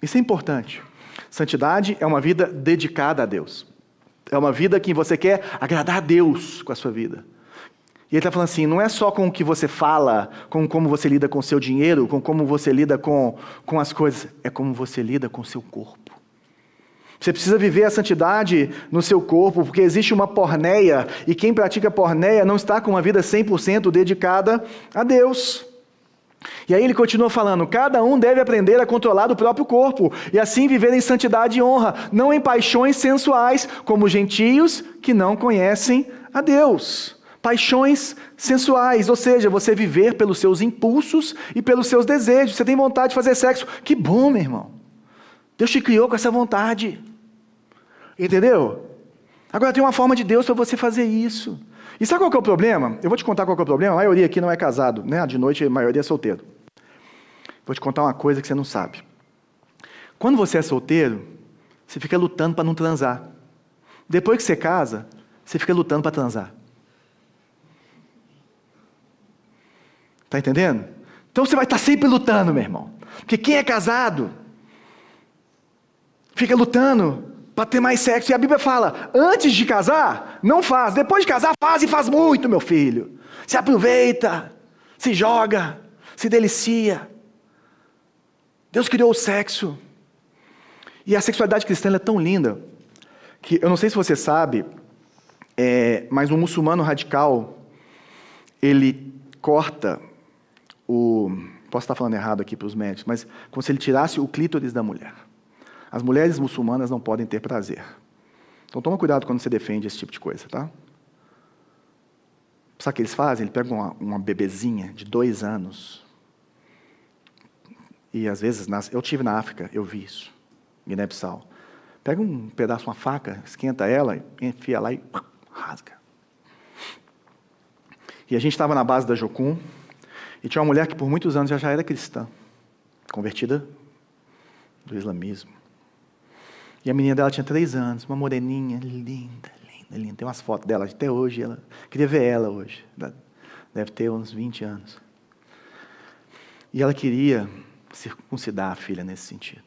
A: Isso é importante. Santidade é uma vida dedicada a Deus. É uma vida que você quer agradar a Deus com a sua vida. E ele está falando assim, não é só com o que você fala, com como você lida com o seu dinheiro, com como você lida com as coisas, é como você lida com o seu corpo. Você precisa viver a santidade no seu corpo, porque existe uma porneia, e quem pratica porneia não está com uma vida 100% dedicada a Deus. E aí ele continua falando, cada um deve aprender a controlar o próprio corpo, e assim viver em santidade e honra, não em paixões sensuais, como gentios que não conhecem a Deus. Paixões sensuais, ou seja, você viver pelos seus impulsos e pelos seus desejos. Você tem vontade de fazer sexo, que bom, meu irmão. Deus te criou com essa vontade. Entendeu? Agora tem uma forma de Deus para você fazer isso. E sabe qual que é o problema? Eu vou te contar qual que é o problema. A maioria aqui não é casado, né? De noite a maioria é solteiro. Vou te contar uma coisa que você não sabe. Quando você é solteiro, você fica lutando para não transar. Depois que você casa, você fica lutando para transar. Tá entendendo? Então você vai estar sempre lutando, meu irmão. Porque quem é casado fica lutando para ter mais sexo. E a Bíblia fala, antes de casar, não faz. Depois de casar, faz e faz muito, meu filho. Se aproveita, se joga, se delicia. Deus criou o sexo. E a sexualidade cristã ela é tão linda, que eu não sei se você sabe, mas um muçulmano radical, ele corta posso estar falando errado aqui para os médicos, mas como se ele tirasse o clítoris da mulher. As mulheres muçulmanas não podem ter prazer. Então toma cuidado quando você defende esse tipo de coisa, tá? Sabe o que eles fazem? Eles pegam uma bebezinha de 2 anos, e às vezes, eu estive na África, eu vi isso, Guiné-Bissau. Pega um pedaço, uma faca, esquenta ela, enfia lá e rasga. E a gente estava na base da Jocum, e tinha uma mulher que por muitos anos já era cristã, convertida do islamismo. E a menina dela tinha 3 anos, uma moreninha, linda, linda, linda. Tem umas fotos dela até hoje, queria ver ela hoje, deve ter uns 20 anos. E ela queria circuncidar a filha nesse sentido.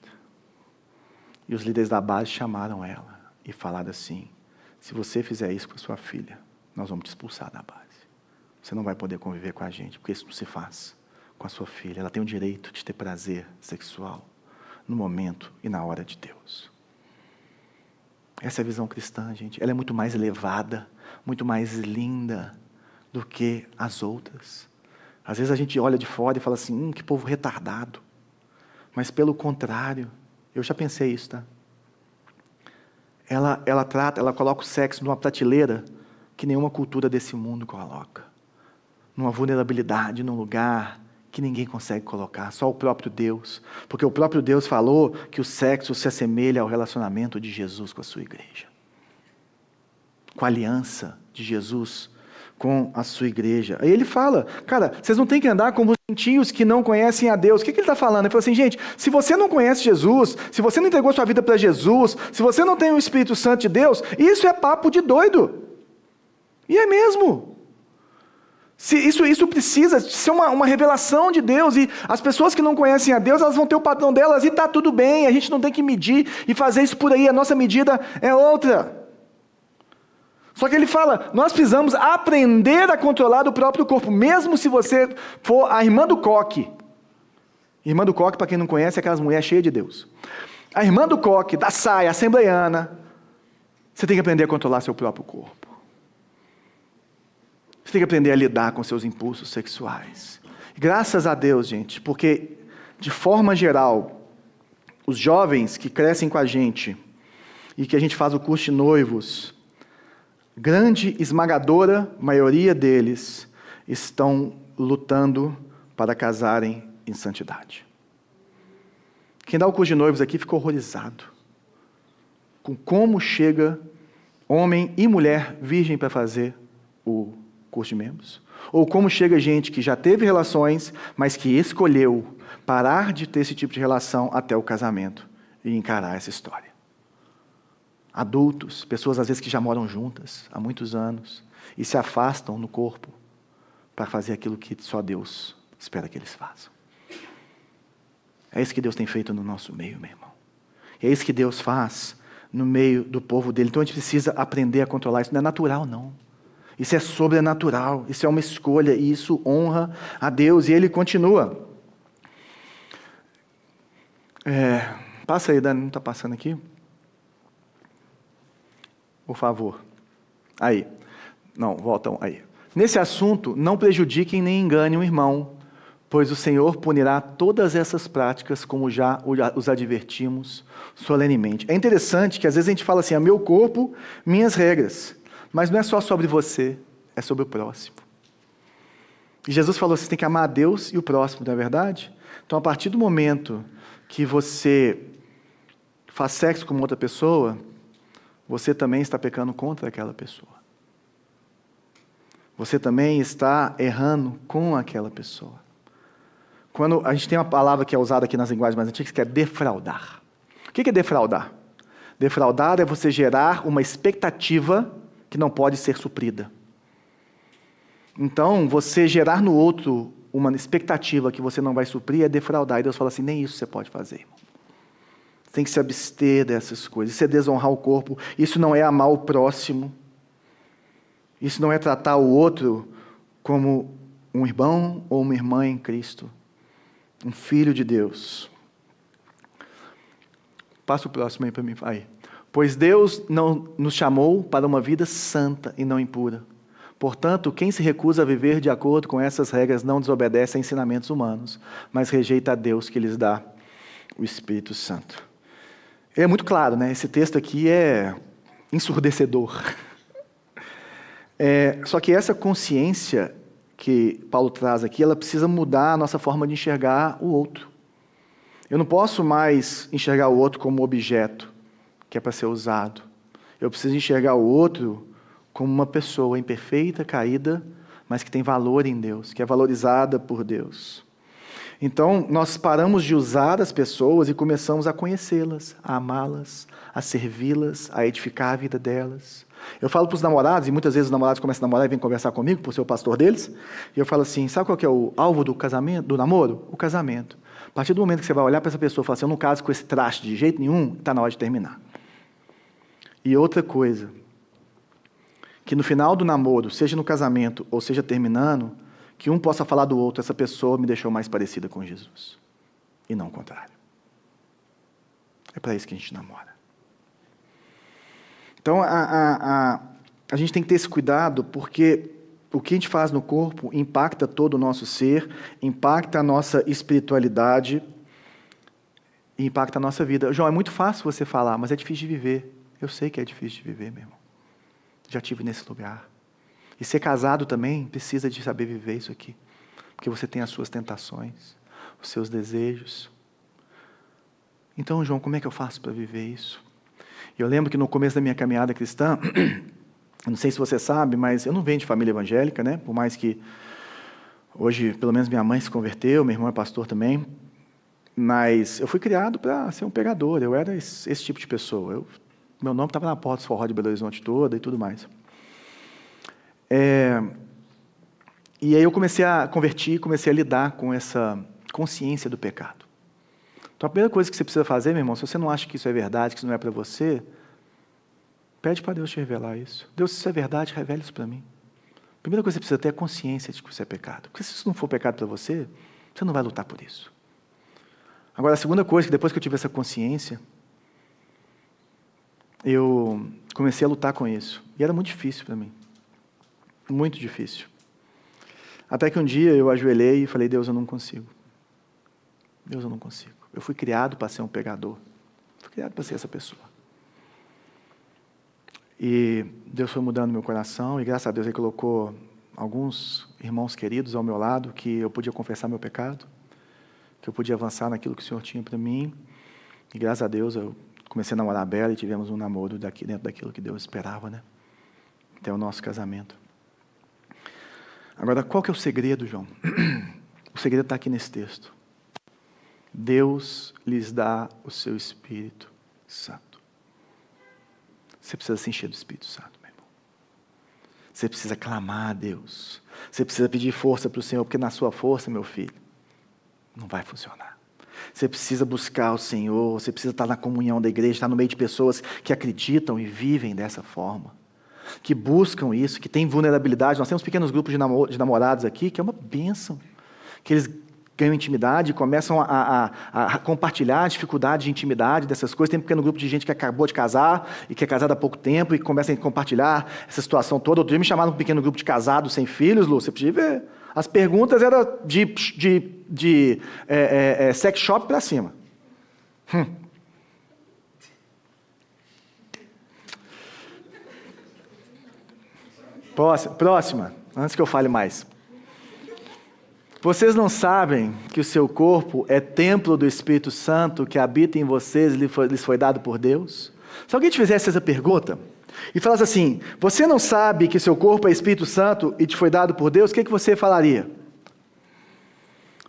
A: E os líderes da base chamaram ela e falaram assim, se você fizer isso com a sua filha, nós vamos te expulsar da base. Você não vai poder conviver com a gente, porque isso não se faz com a sua filha. Ela tem o direito de ter prazer sexual no momento e na hora de Deus. Essa é a visão cristã, gente. Ela é muito mais elevada, muito mais linda do que as outras. Às vezes a gente olha de fora e fala assim, que povo retardado. Mas pelo contrário, eu já pensei isso, tá? Ela coloca o sexo numa prateleira que nenhuma cultura desse mundo coloca. Numa vulnerabilidade, num lugar que ninguém consegue colocar, só o próprio Deus. Porque o próprio Deus falou que o sexo se assemelha ao relacionamento de Jesus com a sua igreja. Com a aliança de Jesus com a sua igreja. Aí ele fala, cara, vocês não têm que andar como os gentios que não conhecem a Deus. O que ele está falando? Ele falou assim, gente, se você não conhece Jesus, se você não entregou sua vida para Jesus, se você não tem o Espírito Santo de Deus, isso é papo de doido. E é mesmo. Isso precisa ser uma revelação de Deus, e as pessoas que não conhecem a Deus, elas vão ter o padrão delas, e está tudo bem, a gente não tem que medir e fazer isso por aí, a nossa medida é outra. Só que ele fala, nós precisamos aprender a controlar o próprio corpo, mesmo se você for a irmã do coque. Irmã do coque, para quem não conhece, é aquelas mulheres cheias de Deus. A irmã do coque, da saia, assembleiana, você tem que aprender a controlar seu próprio corpo. Você tem que aprender a lidar com seus impulsos sexuais. Graças a Deus, gente, porque, de forma geral, os jovens que crescem com a gente e que a gente faz o curso de noivos, grande, esmagadora maioria deles estão lutando para casarem em santidade. Quem dá o curso de noivos aqui ficou horrorizado com como chega homem e mulher virgem para fazer o curso de membros, ou como chega gente que já teve relações, mas que escolheu parar de ter esse tipo de relação até o casamento e encarar essa história. Adultos, pessoas às vezes que já moram juntas há muitos anos e se afastam no corpo para fazer aquilo que só Deus espera que eles façam. É isso que Deus tem feito no nosso meio, meu irmão. É isso que Deus faz no meio do povo dele. Então a gente precisa aprender a controlar isso. Não é natural, não. Isso é sobrenatural, isso é uma escolha, e isso honra a Deus. E ele continua. Passa aí, Dani, não está passando aqui? Por favor. Aí. Não, voltam aí. Nesse assunto, não prejudiquem nem enganem o irmão, pois o Senhor punirá todas essas práticas, como já os advertimos solenemente. É interessante que às vezes a gente fala assim, meu corpo, minhas regras, mas não é só sobre você, é sobre o próximo. E Jesus falou, você tem que amar a Deus e o próximo, não é verdade? Então, a partir do momento que você faz sexo com outra pessoa, você também está pecando contra aquela pessoa. Você também está errando com aquela pessoa. Quando a gente tem uma palavra que é usada aqui nas linguagens mais antigas, que é defraudar. O que é defraudar? Defraudar é você gerar uma expectativa que não pode ser suprida. Então, você gerar no outro uma expectativa que você não vai suprir é defraudar. E Deus fala assim, nem isso você pode fazer, irmão. Você tem que se abster dessas coisas. Isso é desonrar o corpo. Isso não é amar o próximo. Isso não é tratar o outro como um irmão ou uma irmã em Cristo. Um filho de Deus. Passa o próximo aí para mim. Aí. Pois Deus não nos chamou para uma vida santa e não impura. Portanto, quem se recusa a viver de acordo com essas regras não desobedece a ensinamentos humanos, mas rejeita a Deus que lhes dá o Espírito Santo. É muito claro, né? Esse texto aqui é ensurdecedor. Só que essa consciência que Paulo traz aqui, ela precisa mudar a nossa forma de enxergar o outro. Eu não posso mais enxergar o outro como objeto que é para ser usado. Eu preciso enxergar o outro como uma pessoa imperfeita, caída, mas que tem valor em Deus, que é valorizada por Deus. Então, nós paramos de usar as pessoas e começamos a conhecê-las, a amá-las, a servi-las, a edificar a vida delas. Eu falo para os namorados, e muitas vezes os namorados começam a namorar e vêm conversar comigo, por ser o pastor deles, e eu falo assim, sabe qual que é o alvo do casamento, do namoro? O casamento. A partir do momento que você vai olhar para essa pessoa e falar assim, eu não caso com esse traste de jeito nenhum, está na hora de terminar. E outra coisa, que no final do namoro, seja no casamento ou seja terminando, que um possa falar do outro, essa pessoa me deixou mais parecida com Jesus. E não o contrário. É para isso que a gente namora. Então, a gente tem que ter esse cuidado, porque o que a gente faz no corpo impacta todo o nosso ser, impacta a nossa espiritualidade e impacta a nossa vida. João, é muito fácil você falar, mas é difícil de viver. Eu sei que é difícil de viver, meu irmão. Já estive nesse lugar. E ser casado também precisa de saber viver isso aqui. Porque você tem as suas tentações, os seus desejos. Então, João, como é que eu faço para viver isso? Eu lembro que no começo da minha caminhada cristã, não sei se você sabe, mas eu não venho de família evangélica, né? Por mais que hoje, pelo menos minha mãe se converteu, meu irmão é pastor também. Mas eu fui criado para ser um pregador, eu era esse tipo de pessoa. Meu nome estava na porta do forró de Belo Horizonte toda e tudo mais. E aí eu comecei a convertir, comecei a lidar com essa consciência do pecado. Então a primeira coisa que você precisa fazer, meu irmão, se você não acha que isso é verdade, que isso não é para você, pede para Deus te revelar isso. Deus, se isso é verdade, revele isso para mim. A primeira coisa que você precisa ter é consciência de que isso é pecado. Porque se isso não for pecado para você, você não vai lutar por isso. Agora, a segunda coisa, que depois que eu tive essa consciência, eu comecei a lutar com isso. E era muito difícil para mim. Muito difícil. Até que um dia eu ajoelhei e falei, Deus, eu não consigo. Deus, eu não consigo. Eu fui criado para ser um pecador. Fui criado para ser essa pessoa. E Deus foi mudando meu coração, e graças a Deus Ele colocou alguns irmãos queridos ao meu lado, que eu podia confessar meu pecado, que eu podia avançar naquilo que o Senhor tinha para mim. E graças a Deus eu comecei a namorar a Bela e tivemos um namoro dentro daquilo que Deus esperava, né? Até o nosso casamento. Agora, qual que é o segredo, João? O segredo está aqui nesse texto. Deus lhes dá o seu Espírito Santo. Você precisa se encher do Espírito Santo, meu irmão. Você precisa clamar a Deus. Você precisa pedir força para o Senhor, porque na sua força, meu filho, não vai funcionar. Você precisa buscar o Senhor, você precisa estar na comunhão da igreja, estar no meio de pessoas que acreditam e vivem dessa forma, que buscam isso, que têm vulnerabilidade. Nós temos pequenos grupos de namorados aqui, que é uma bênção, que eles ganham intimidade, começam a compartilhar a dificuldade de intimidade dessas coisas. Tem um pequeno grupo de gente que acabou de casar, e que é casada há pouco tempo, e começa a compartilhar essa situação toda. Outro dia me chamaram para um pequeno grupo de casados sem filhos, Lu, você podia ver As perguntas eram de sex shop para cima. Próxima, antes que eu fale mais. Vocês não sabem que o seu corpo é templo do Espírito Santo que habita em vocês e lhes foi dado por Deus? Se alguém te fizesse essa pergunta e falasse assim, você não sabe que seu corpo é Espírito Santo e te foi dado por Deus, o que você falaria?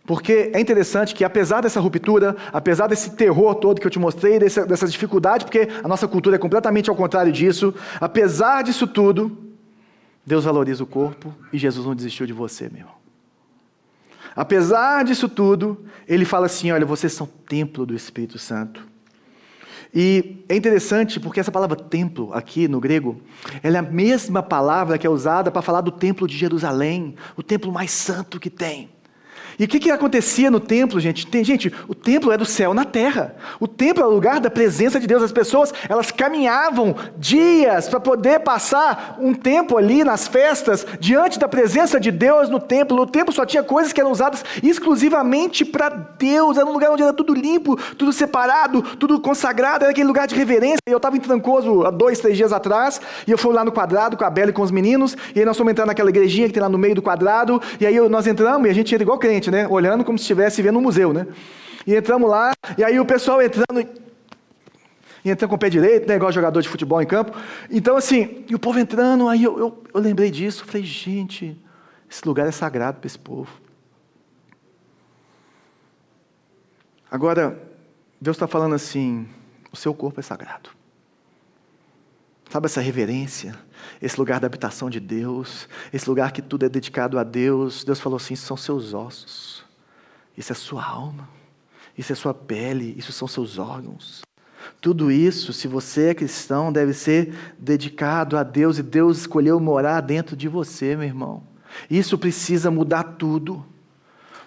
A: Porque é interessante que apesar dessa ruptura, apesar desse terror todo que eu te mostrei, dessa dificuldade, porque a nossa cultura é completamente ao contrário disso, apesar disso tudo, Deus valoriza o corpo e Jesus não desistiu de você, meu irmão. Apesar disso tudo, Ele fala assim, olha, vocês são templo do Espírito Santo. E é interessante porque essa palavra templo aqui no grego, ela é a mesma palavra que é usada para falar do templo de Jerusalém, o templo mais santo que tem. E o que acontecia no templo, gente? Gente, o templo é do céu na terra. O templo é o lugar da presença de Deus. As pessoas, elas caminhavam dias para poder passar um tempo ali nas festas, diante da presença de Deus no templo. O templo só tinha coisas que eram usadas exclusivamente para Deus. Era um lugar onde era tudo limpo, tudo separado, tudo consagrado. Era aquele lugar de reverência. Eu estava em Trancoso há 2, 3 dias atrás, e eu fui lá no quadrado com a Bela e com os meninos, e aí nós fomos entrar naquela igrejinha que tem lá no meio do quadrado, e aí nós entramos, e a gente era igual crente, né? Olhando como se estivesse vendo um museu, né? E entramos lá, e aí o pessoal entrando, e entrando com o pé direito, né? Igual jogador de futebol em campo. Então assim, e o povo entrando, aí eu lembrei disso, falei, gente, esse lugar é sagrado para esse povo. Agora, Deus está falando assim, o seu corpo é sagrado. Sabe essa reverência, esse lugar da habitação de Deus, esse lugar que tudo é dedicado a Deus. Deus falou assim, isso são seus ossos, isso é sua alma, isso é sua pele, isso são seus órgãos. Tudo isso, se você é cristão, deve ser dedicado a Deus, e Deus escolheu morar dentro de você, meu irmão. Isso precisa mudar tudo,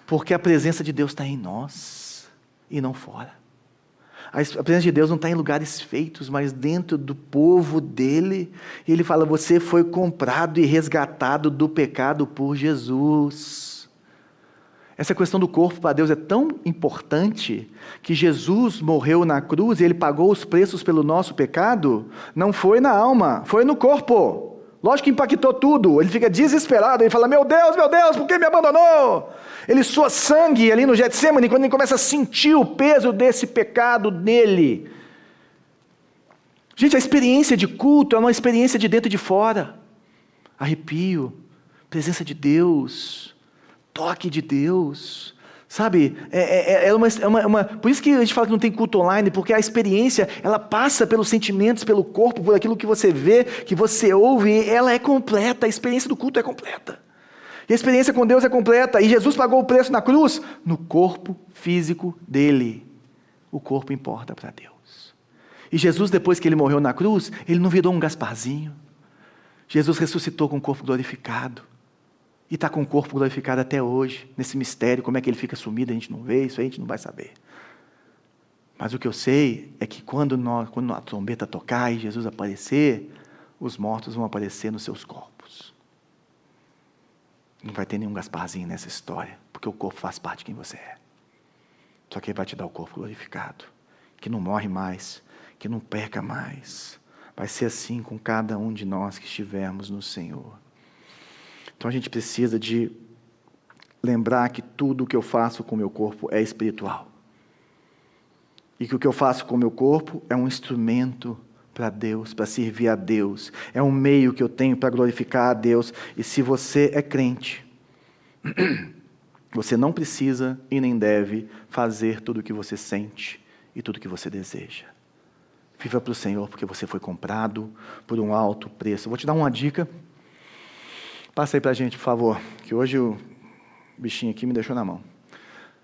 A: porque a presença de Deus está em nós, e não fora. A presença de Deus não está em lugares feitos, mas dentro do povo dele. E ele fala, você foi comprado e resgatado do pecado por Jesus. Essa questão do corpo para Deus é tão importante, que Jesus morreu na cruz e Ele pagou os preços pelo nosso pecado, não foi na alma, foi no corpo. Lógico que impactou tudo, ele fica desesperado, ele fala, meu Deus, por que me abandonou? Ele soa sangue ali no Getsemane, quando ele começa a sentir o peso desse pecado nele. Gente, a experiência de culto é uma experiência de dentro e de fora. Arrepio, presença de Deus, toque de Deus, sabe? Por isso que a gente fala que não tem culto online, porque a experiência, ela passa pelos sentimentos, pelo corpo, por aquilo que você vê, que você ouve, ela é completa, a experiência do culto é completa. E a experiência com Deus é completa, e Jesus pagou o preço na cruz, no corpo físico dele. O corpo importa para Deus. E Jesus, depois que ele morreu na cruz, ele não virou um Gasparzinho. Jesus ressuscitou com o corpo glorificado. E está com o corpo glorificado até hoje, nesse mistério. Como é que ele fica sumido, a gente não vê, isso aí a gente não vai saber. Mas o que eu sei é que quando a trombeta tocar e Jesus aparecer, os mortos vão aparecer nos seus corpos. Não vai ter nenhum Gasparzinho nessa história, porque o corpo faz parte de quem você é. Só que Ele vai te dar o corpo glorificado, que não morre mais, que não peca mais. Vai ser assim com cada um de nós que estivermos no Senhor. Então a gente precisa de lembrar que tudo o que eu faço com o meu corpo é espiritual. E que o que eu faço com o meu corpo é um instrumento para Deus, para servir a Deus. É um meio que eu tenho para glorificar a Deus. E se você é crente, você não precisa e nem deve fazer tudo o que você sente e tudo o que você deseja. Viva para o Senhor, porque você foi comprado por um alto preço. Eu vou te dar uma dica. Passa aí para a gente, por favor, que hoje o bichinho aqui me deixou na mão.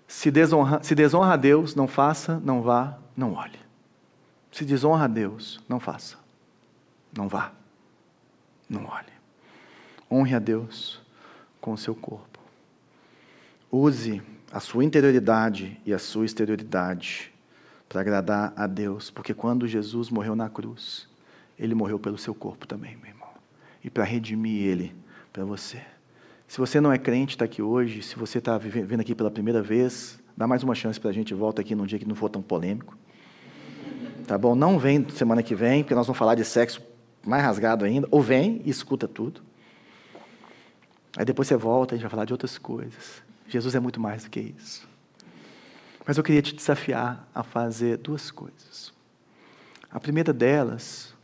A: Se desonra a Deus, não faça, não vá, não olhe. Se desonra a Deus, não faça, não vá, não olhe. Honre a Deus com o seu corpo. Use a sua interioridade e a sua exterioridade para agradar a Deus, porque quando Jesus morreu na cruz, Ele morreu pelo seu corpo também, meu irmão. E para redimir Ele para você. Se você não é crente, está aqui hoje. Se você está vindo aqui pela primeira vez, dá mais uma chance para a gente. Volta aqui num dia que não for tão polêmico. Tá bom? Não vem semana que vem, porque nós vamos falar de sexo mais rasgado ainda. Ou vem e escuta tudo. Aí depois você volta e a gente vai falar de outras coisas. Jesus é muito mais do que isso. Mas eu queria te desafiar a fazer duas coisas. A primeira delas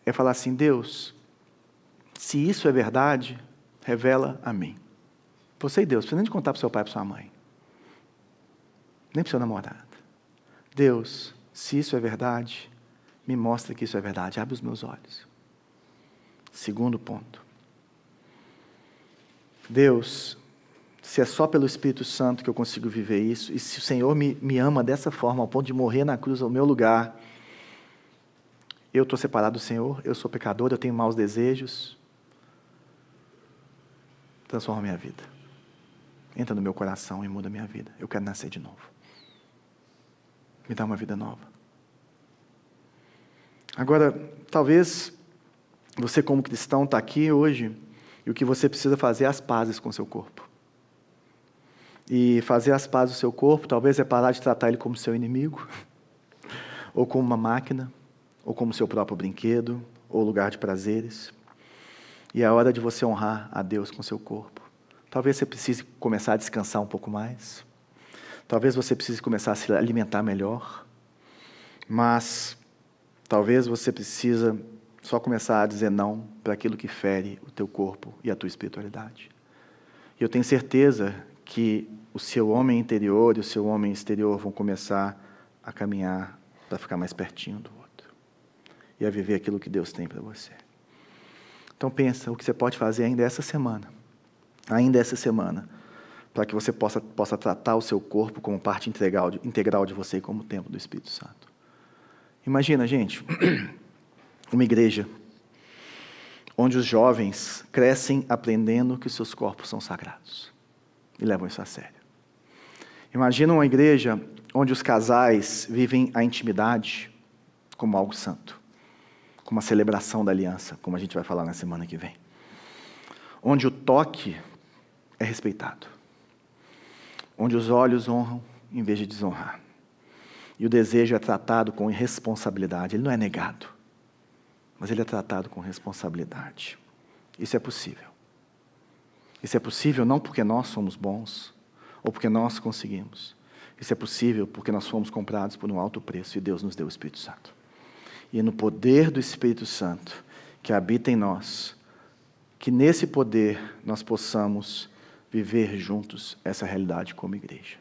A: é falar assim: Deus, se isso é verdade, revela a mim. Você e Deus, não precisa nem de contar para o seu pai e para sua mãe. Nem para o seu namorado. Deus, se isso é verdade, me mostra que isso é verdade. Abre os meus olhos. Segundo ponto. Deus, se é só pelo Espírito Santo que eu consigo viver isso, e se o Senhor me ama dessa forma, ao ponto de morrer na cruz ao meu lugar, eu estou separado do Senhor, eu sou pecador, eu tenho maus desejos, transforma a minha vida. Entra no meu coração e muda a minha vida. Eu quero nascer de novo. Me dá uma vida nova. Agora, talvez você como cristão está aqui hoje e o que você precisa fazer é as pazes com o seu corpo. E fazer as pazes do seu corpo, talvez é parar de tratar ele como seu inimigo, ou como uma máquina, ou como seu próprio brinquedo, ou lugar de prazeres. E é a hora de você honrar a Deus com seu corpo. Talvez você precise começar a descansar um pouco mais. Talvez você precise começar a se alimentar melhor. Mas talvez você precisa só começar a dizer não para aquilo que fere o teu corpo e a tua espiritualidade. E eu tenho certeza que o seu homem interior e o seu homem exterior vão começar a caminhar para ficar mais pertinho do outro. E a viver aquilo que Deus tem para você. Então pensa o que você pode fazer ainda essa semana. Para que você possa tratar o seu corpo como parte integral de você e como templo do Espírito Santo. Imagina, gente, uma igreja onde os jovens crescem aprendendo que seus corpos são sagrados e levam isso a sério. Imagina uma igreja onde os casais vivem a intimidade como algo santo, como uma celebração da aliança, como a gente vai falar na semana que vem. Onde o toque é respeitado. Onde os olhos honram em vez de desonrar. E o desejo é tratado com responsabilidade. Ele não é negado, mas ele é tratado com responsabilidade. Isso é possível. Isso é possível não porque nós somos bons, ou porque nós conseguimos. Isso é possível porque nós fomos comprados por um alto preço e Deus nos deu o Espírito Santo. E é no poder do Espírito Santo que habita em nós, que nesse poder nós possamos viver juntos essa realidade como igreja.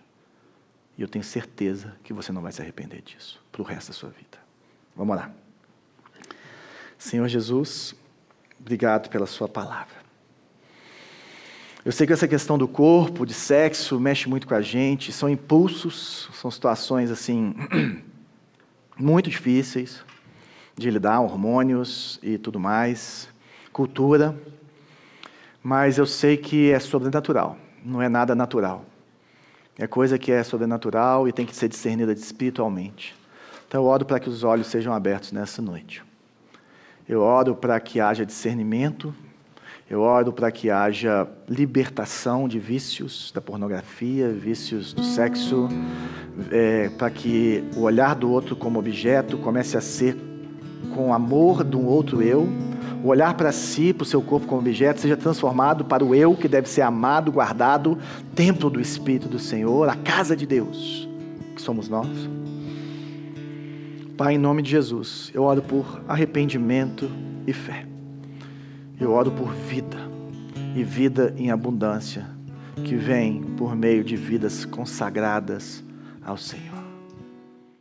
A: E eu tenho certeza que você não vai se arrepender disso para o resto da sua vida. Vamos lá. Senhor Jesus, obrigado pela sua palavra. Eu sei que essa questão do corpo, de sexo, mexe muito com a gente. São impulsos, são situações assim muito difíceis de lidar, hormônios e tudo mais, cultura. Mas eu sei que é sobrenatural, não é nada natural. É coisa que é sobrenatural e tem que ser discernida espiritualmente. Então eu oro para que os olhos sejam abertos nessa noite. Eu oro para que haja discernimento. Eu oro para que haja libertação de vícios da pornografia, vícios do sexo, para que o olhar do outro como objeto comece a ser com amor de um outro eu. O olhar para si, para o seu corpo como objeto, seja transformado para o eu que deve ser amado, guardado, templo do Espírito do Senhor, a casa de Deus, que somos nós. Pai, em nome de Jesus, eu oro por arrependimento e fé. Eu oro por vida, e vida em abundância, que vem por meio de vidas consagradas ao Senhor.